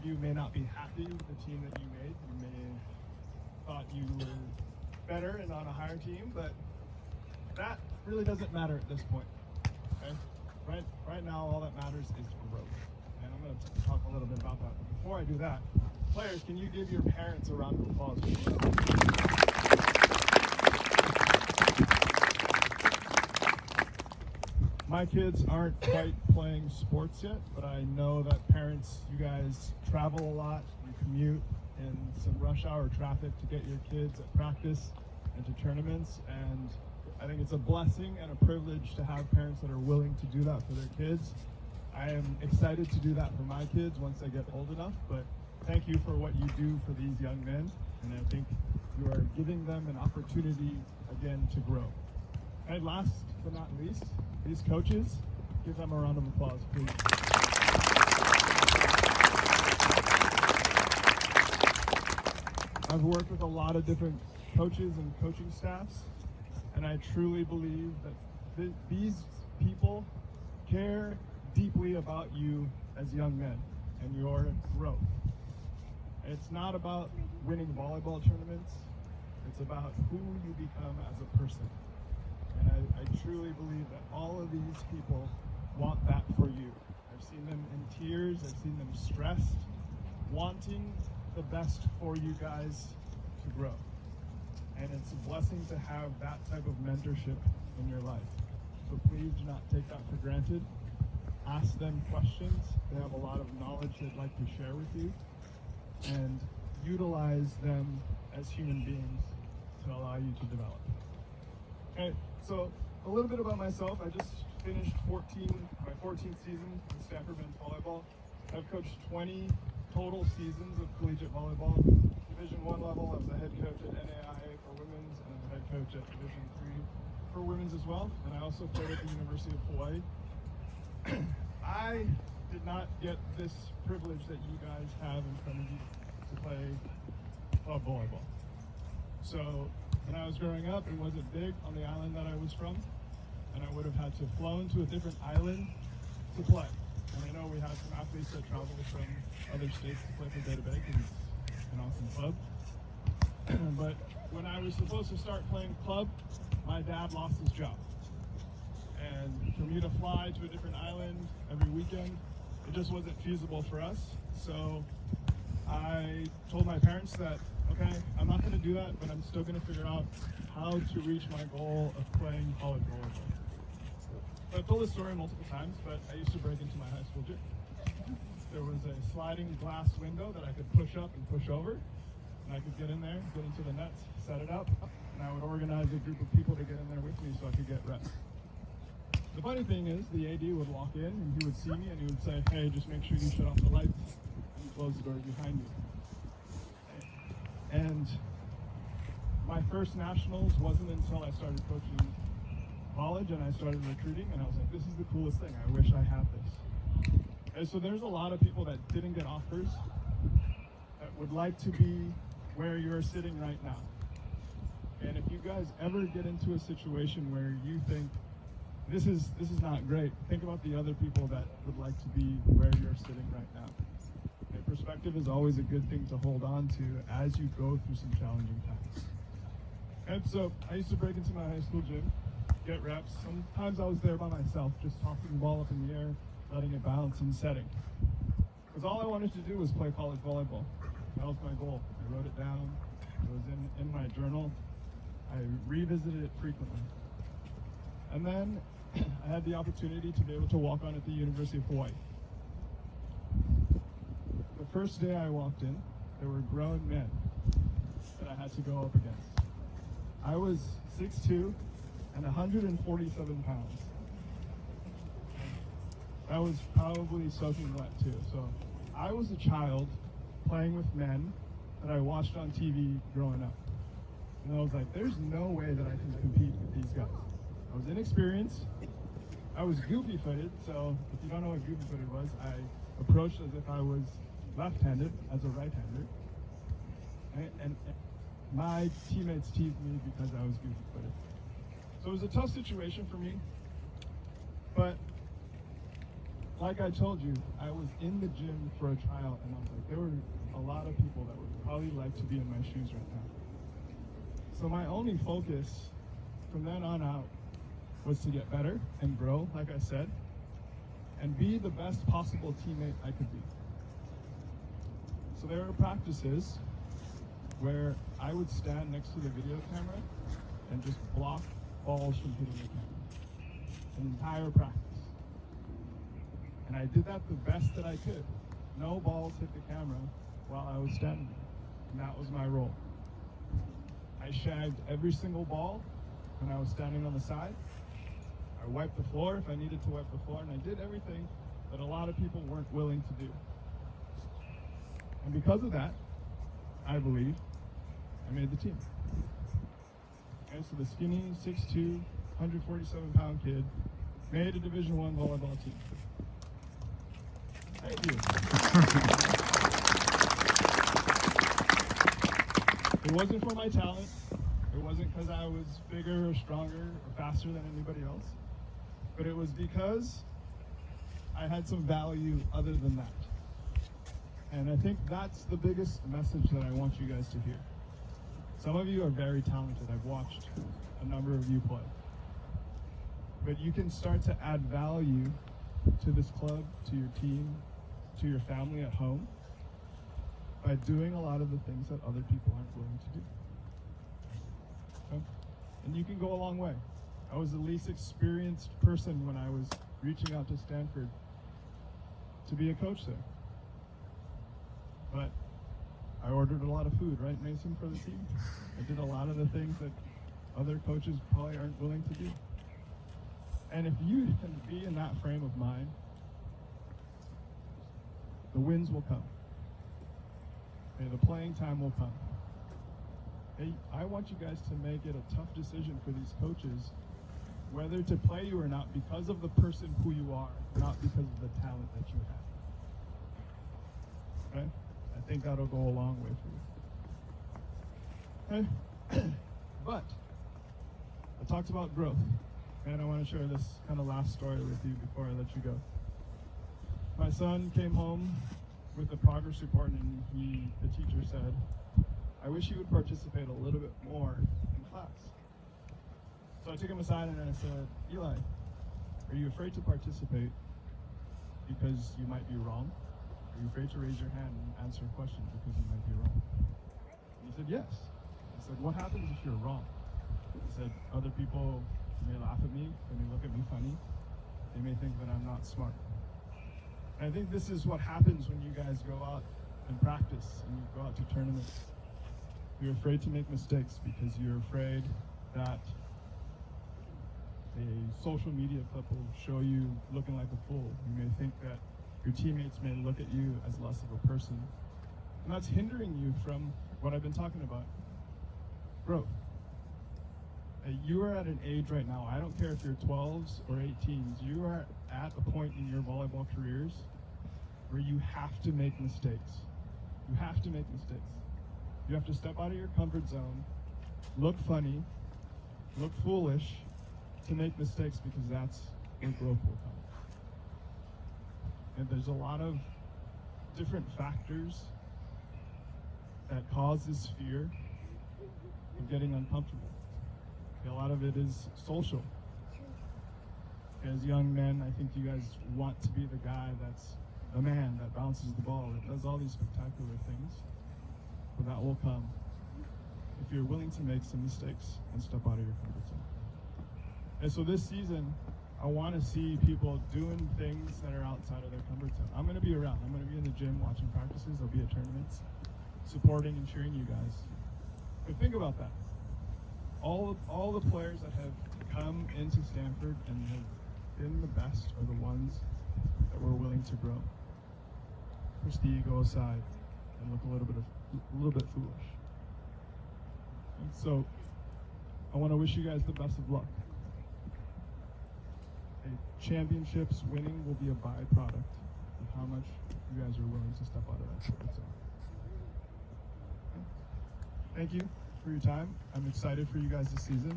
of you may not be happy with the team that you made. You may have thought you were better and on a higher team, but that really doesn't matter at this point. Okay? Right now, all that matters is growth. And I'm going to talk a little bit about that. But before I do that, players, can you give your parents a round of applause? My kids aren't quite playing sports yet, but I know that parents, you guys travel a lot, you commute in some rush hour traffic to get your kids at practice and to tournaments, and I think it's a blessing and a privilege to have parents that are willing to do that for their kids. I am excited to do that for my kids once they get old enough, but thank you for what you do for these young men, and I think you are giving them an opportunity again to grow. And last but not least, these coaches, give them a round of applause, please. I've worked with a lot of different coaches and coaching staffs, and I truly believe that these people care deeply about you as young men and your growth. It's not about winning volleyball tournaments, it's about who you become as a person. And I truly believe that all of these people want that for you. I've seen them in tears, I've seen them stressed, wanting the best for you guys to grow. And it's a blessing to have that type of mentorship in your life. So please do not take that for granted. Ask them questions. They have a lot of knowledge they'd like to share with you. And utilize them as human beings to allow you to develop. Okay, so a little bit about myself. I just finished my 14th season in Stanford men's volleyball. I've coached 20 total seasons of collegiate volleyball. Division I level, I was the head coach at NAIA for women's and the head coach at Division III for women's as well. And I also played at the University of Hawaii. I did not get this privilege that you guys have in front of you to play club volleyball. So when I was growing up, it wasn't big on the island that I was from, and I would have had to flown to a different island to play. And I know we have some athletes that travel from other states to play for Beta Bay, because it's an awesome club. But when I was supposed to start playing club, my dad lost his job. And for me to fly to a different island every weekend, it just wasn't feasible for us. So I told my parents that, okay, I'm not going to do that, but I'm still going to figure out how to reach my goal of playing college volleyball. So I've told this story multiple times, but I used to break into my high school gym. There was a sliding glass window that I could push up and push over, and I could get in there, get into the nets, set it up, and I would organize a group of people to get in there with me so I could get reps. The funny thing is, the AD would walk in and he would see me and he would say, hey, just make sure you shut off the lights and close the doors behind you. And my first nationals wasn't until I started coaching college and I started recruiting, and I was like, this is the coolest thing. I wish I had this. And so there's a lot of people that didn't get offers that would like to be where you're sitting right now. And if you guys ever get into a situation where you think, this is not great, think about the other people that would like to be where you're sitting right now. And perspective is always a good thing to hold on to as you go through some challenging times. And so I used to break into my high school gym, get reps. Sometimes I was there by myself, just tossing the ball up in the air, letting it bounce and setting. Because all I wanted to do was play college volleyball. That was my goal. I wrote it down. It was in my journal. I revisited it frequently. And then I had the opportunity to be able to walk on at the University of Hawaii. The first day I walked in, there were grown men that I had to go up against. I was 6'2" and 147 pounds. I was probably soaking wet too. So I was a child playing with men that I watched on TV growing up. And I was like, there's no way that I can compete with these guys. I was inexperienced. I was goofy-footed, so if you don't know what goofy-footed was, I approached as if I was left-handed as a right-hander. And my teammates teased me because I was goofy-footed. So it was a tough situation for me. But like I told you, I was in the gym for a trial, and I was like, there were a lot of people that would probably like to be in my shoes right now. So my only focus from then on out was to get better and grow, like I said, and be the best possible teammate I could be. So there were practices where I would stand next to the video camera and just block balls from hitting the camera. An entire practice. And I did that the best that I could. No balls hit the camera while I was standing there. And that was my role. I shagged every single ball when I was standing on the side. I wiped the floor if I needed to wipe the floor, and I did everything that a lot of people weren't willing to do. And because of that, I believe I made the team. Okay, so the skinny, 6'2", 147-pound kid made a Division I volleyball team. Thank you. It wasn't for my talent. It wasn't because I was bigger or stronger or faster than anybody else. But it was because I had some value other than that. And I think that's the biggest message that I want you guys to hear. Some of you are very talented. I've watched a number of you play. But you can start to add value to this club, to your team, to your family at home by doing a lot of the things that other people aren't willing to do. Okay? And you can go a long way. I was the least experienced person when I was reaching out to Stanford to be a coach there. But I ordered a lot of food, right, Mason, for the team? I did a lot of the things that other coaches probably aren't willing to do. And if you can be in that frame of mind, the wins will come. Okay, the playing time will come. Hey, I want you guys to make it a tough decision for these coaches whether to play you or not because of the person who you are, not because of the talent that you have. Okay? I think that'll go a long way for you. Okay? But I talked about growth, and I want to share this kind of last story with you before I let you go. My son came home with a progress report, and the teacher said, I wish you would participate a little bit more in class. So I took him aside and I said, Eli, are you afraid to participate because you might be wrong? Are you afraid to raise your hand and answer a question because you might be wrong? And he said, yes. I said, what happens if you're wrong? He said, other people may laugh at me, they may look at me funny, they may think that I'm not smart. And I think this is what happens when you guys go out and practice and you go out to tournaments. You're afraid to make mistakes because you're afraid that a social media clip will show you looking like a fool. You may think that your teammates may look at you as less of a person. And that's hindering you from what I've been talking about, growth. You are at an age right now, I don't care if you're 12s or 18s, you are at a point in your volleyball careers where you have to make mistakes. You have to make mistakes. You have to step out of your comfort zone, look funny, look foolish, to make mistakes, because that's where growth will come. And there's a lot of different factors that cause this fear of getting uncomfortable. A lot of it is social. As young men, I think you guys want to be the guy that's the man that bounces the ball, that does all these spectacular things. But that will come if you're willing to make some mistakes and step out of your comfort zone. And so this season, I want to see people doing things that are outside of their comfort zone. I'm going to be around. I'm going to be in the gym watching practices. I'll be at tournaments, supporting and cheering you guys. But think about that. All the players that have come into Stanford and have been the best are the ones that were willing to grow. Push the ego aside and look a little bit foolish. And so I want to wish you guys the best of luck. Championships winning will be a byproduct of how much you guys are willing to step out of that comfort zone. Thank you for your time. I'm excited for you guys this season.